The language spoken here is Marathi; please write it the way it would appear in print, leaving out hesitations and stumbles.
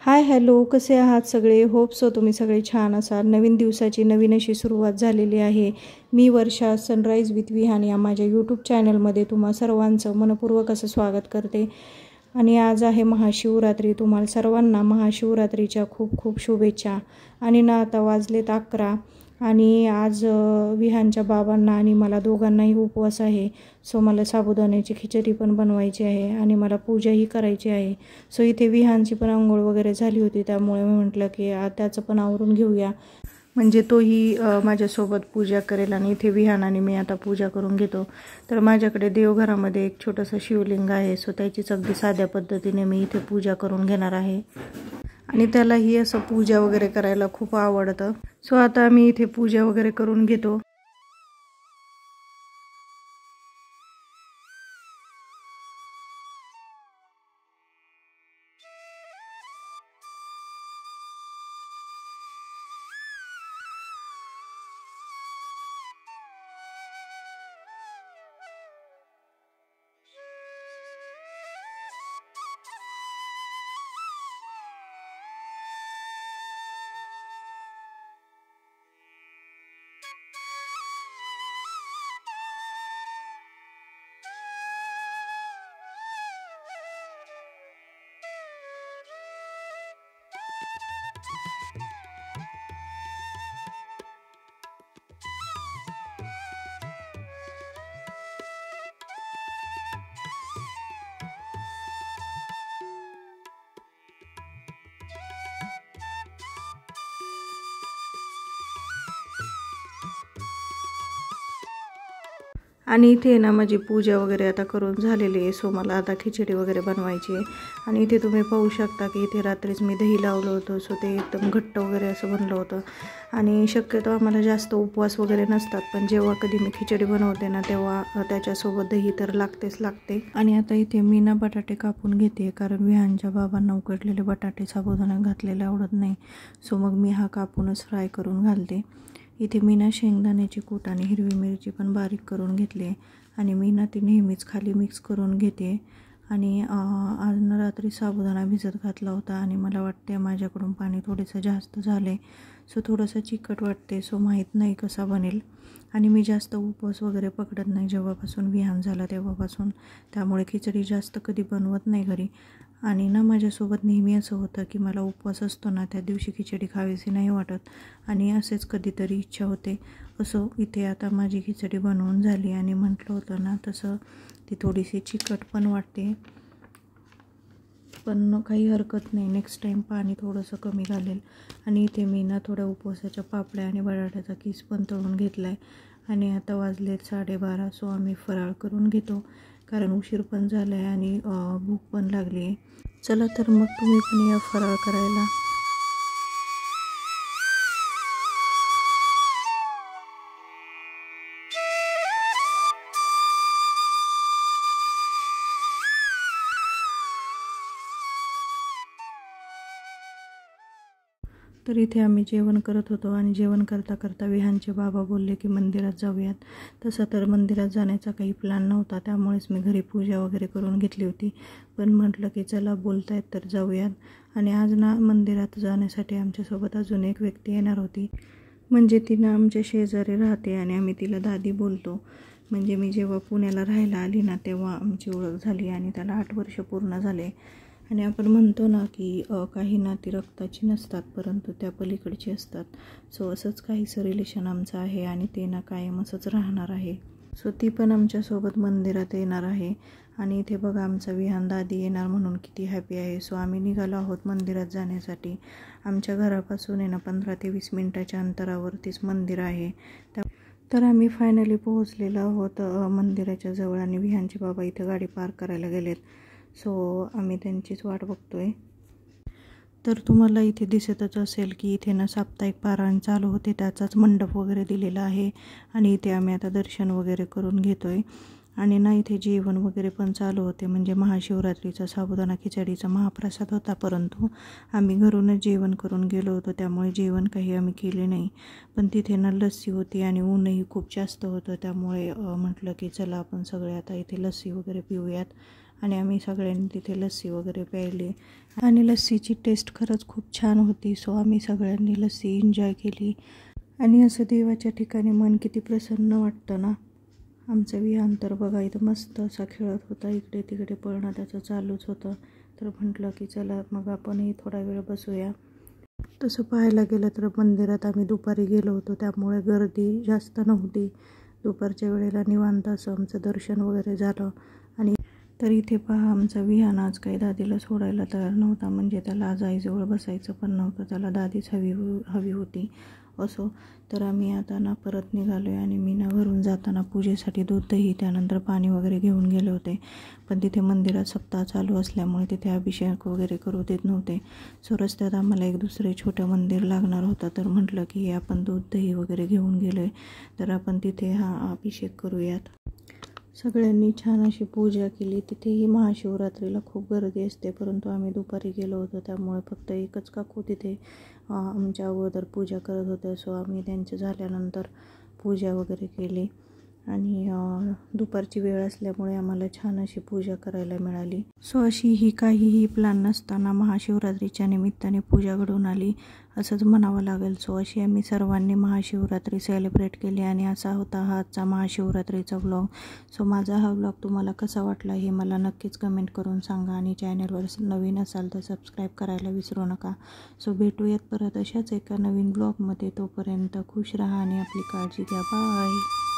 हाय हॅलो, कसे आहात सगळे? होप सो तुम्ही सगळे छान असाल. नवीन दिवसाची नवीन अशी सुरुवात झालेली आहे. मी वर्षा सनराईज विथ विहान या माझ्या यूट्यूब चॅनलमध्ये तुम्हा सर्वांचं मनपूर्वक असं स्वागत करते. आणि आज आहे महाशिवरात्री. तुम्हाला सर्वांना महाशिवरात्रीच्या खूप खूप शुभेच्छा. आणि ना आता वाजलेत 11 आणि आज विहानच्या बाबांना आणि मला दोघांनाही उपवास आहे. सो मला साबुदाण्याची खिचडी पण बनवायची आहे आणि मला पूजाही करायची आहे. सो इथे विहानची पण अंघोळ वगैरे झाली होती, त्यामुळे मी म्हटलं की त्याचं पण आवरून घेऊया, म्हणजे तोही माझ्यासोबत पूजा करेल. आणि इथे विहान आणि मी आता पूजा करून घेतो. तर माझ्याकडे देवघरामध्ये एक छोटंसं शिवलिंग आहे. सो त्याचीच अगदी साध्या पद्धतीने मी इथे पूजा करून घेणार आहे. आणि त्यालाही असं पूजा वगैरे करायला खूप आवडतं. सो आता मी इथे पूजा वगैरे करून घेतो. आणि इथे ना माझी पूजा वगैरे आता करून झालेली आहे. सो मला आता खिचडी वगैरे बनवायची आहे. आणि इथे तुम्ही पाहू शकता की इथे रात्रीच मी दही लावलं होतं. सो ते एकदम घट्ट वगैरे असं बनलं होतं. आणि शक्यतो आम्हाला जास्त उपवास वगैरे नसतात, पण जेव्हा कधी मी खिचडी बनवते ना तेव्हा त्याच्यासोबत दही तर लागतेच लागते. आणि आता इथे मी ना बटाटे कापून घेते, कारण विहानच्या बाबांना उकडलेले बटाटे साबुदाणा घातलेले आवडत नाही. सो मग मी हा कापूनच फ्राय करून घालते. इथे मी ना शेंगदाण्याची कूट आणि हिरवी मिरची पण बारीक करून घेतली आणि मी ना ती नेहमीच खाली मिक्स करून घेते. आणि आज ना रात्री साबुदाणा भिजत घातला होता आणि मला वाटते माझ्याकडून पाणी थोडंसं जास्त झाले. सो थोडंसं चिकट वाटते. सो माहीत नाही कसा बनेल. आणि मी जास्त उपवास वगैरे पकडत नाही जेव्हापासून विहान झाला तेव्हापासून, त्यामुळे खिचडी जास्त कधी बनवत नाही घरी. आणि ना माझ्यासोबत नेहमी असं होतं की मला उपवास असतो ना त्या दिवशी खिचडी खावीशी नाही वाटत आणि असेच कधीतरी इच्छा होते. असं इथे आता माझी खिचडी बनवून झाली आणि म्हटलं होतं ना तसं ती थोडीशी चिकट पण वाटते, पण काही हरकत नाही, नेक्स्ट टाईम पाणी थोडंसं कमी घालेल. आणि इथे मी ना थोड्या उपवासाच्या पापड्या आणि बटाट्याचा किस पण तळून घेतला आहे. आणि आता वाजलेत 12:30. सो आम्ही फराळ करून घेतो, कारण उशीर पण झाला आहे आणि भूक पण लागली आहे. चला तर मग तुम्ही पण या फराळ करायला. तर इथे आम्ही जेवण करत होतो आणि जेवण करता करता विहानचे बाबा बोलले की मंदिरात जाऊयात. तसं तर मंदिरात जाण्याचा काही प्लॅन नव्हता, त्यामुळेच मी घरी पूजा वगैरे करून घेतली होती. पण म्हटलं की चला बोलतायत तर जाऊयात. आणि आज ना मंदिरात जाण्यासाठी आमच्यासोबत अजून एक व्यक्ती येणार होती, म्हणजे ती ना आमच्या शेजारी राहते आणि आम्ही तिला दादी बोलतो. म्हणजे मी जेव्हा पुण्याला राहायला आली ना तेव्हा आमची ओळख झाली आणि त्याला 8 वर्ष पूर्ण झाले. आणि आपण म्हणतो ना की काही नाती रक्ताची नसतात, परंतु त्या पलीकडची असतात. सो असंच काहीसं रिलेशन आमचं आहे आणि ते ना कायम असंच राहणार आहे. सो ती पण आमच्यासोबत मंदिरात येणार आहे. आणि इथे बघा आमचा विहान दादी येणार म्हणून किती हॅपी आहे. सो आम्ही निघालो आहोत मंदिरात जाण्यासाठी. आमच्या घरापासून आहे ना 15 ते 20 मिनटाच्या अंतरावरतीच मंदिर आहे. तर आम्ही फायनली पोहोचलेलो आहोत मंदिराच्या जवळ. आणि विहानचे बाबा इथे गाडी पार्क करायला गेलेत. सो आम्ही त्यांचीच वाट बघतोय. तर तुम्हाला इथे दिसतच असेल की इथे ना साप्ताहिक पारायण चालू होते, त्याचाच मंडप वगैरे दिलेला आहे. आणि इथे आम्ही आता दर्शन वगैरे करून घेतोय. आणि ना इथे जेवण वगैरे पण चालू होते, म्हणजे महाशिवरात्रीचा साबुदाणा खिचडीचा महाप्रसाद होता, परंतु आम्ही घरूनच जेवण करून गेलो होतो, त्यामुळे जेवण काही आम्ही केले नाही. पण तिथे ना लस्सी होती आणि ऊनही खूप जास्त होतं, त्यामुळे म्हटलं की चला आपण सगळे आता इथे लस्सी वगैरे पिऊयात. आणि आम्ही सगळ्यांनी तिथे लस्सी वगैरे प्यायली आणि लस्सीची टेस्ट खरंच खूप छान होती. सो आम्ही सगळ्यांनी लस्सी एन्जॉय केली आणि असं देवाच्या ठिकाणी मन किती प्रसन्न वाटतं ना. आमचं विहान तर बघा इथं मस्त असा खेळत होता, इकडे तिकडे पळणं त्याचं चालूच होतं. तर म्हटलं की चला मग आपणही थोडा वेळ बसूया. तसं पाहायला गेलं तर मंदिरात आम्ही दुपारी गेलो होतो, त्यामुळे गर्दी जास्त नव्हती. दुपारच्या वेळेला निवांत असं आमचं दर्शन वगैरे झालं. आणि तर इथे पहा आमचा विहान आज काही दादीला सोडायला तयार नव्हता, म्हणजे त्याला आज आईजवळ बसायचं पण नव्हतं, त्याला दादीच हवी होती. असो, तर आम्ही आता ना परत निघालो आहे आणि मी ना घरून जाताना पूजेसाठी दूध दही त्यानंतर पाणी वगैरे घेऊन गेले होते. पण तिथे मंदिरात सप्ताह चालू असल्यामुळे तिथे अभिषेक वगैरे करू देत नव्हते. सो रस्त्यात आम्हाला एक दुसरे छोटं मंदिर लागणार होतं, तर म्हटलं की आपण दूध दही वगैरे घेऊन गेलो आहे तर आपण तिथे हा अभिषेक करूयात. सगळ्यांनी छान अशी पूजा केली. तिथेही महाशिवरात्रीला खूप गर्दी असते, परंतु आम्ही दुपारी गेलो होतो त्यामुळे फक्त एकच काकू तिथे आमच्या अगोदर पूजा करत होत्या. सो आम्ही त्यांच्या झाल्यानंतर पूजा वगैरे केली आणि दुपारची वेळ असल्यामुळे आम्हाला छान अशी पूजा करायला मिळाली. सो अशी ही काहीही प्लॅन नसताना महाशिवरात्रीच्या निमित्ताने पूजा घडून आली असंच म्हणावं लागेल. सो अशी आम्ही सर्वांनी महाशिवरात्री सेलिब्रेट केली आणि असा होता हा आजचा महाशिवरात्रीचा व्लॉग. सो माझा हा व्लॉग तुम्हाला कसा वाटला हे मला नक्कीच कमेंट करून सांगा आणि चॅनलवर नवीन असाल तर सबस्क्राईब करायला विसरू नका. सो भेटूयात परत अशाच एका नवीन ब्लॉगमध्ये. तोपर्यंत खुश राहा आणि आपली काळजी घ्या. बाय.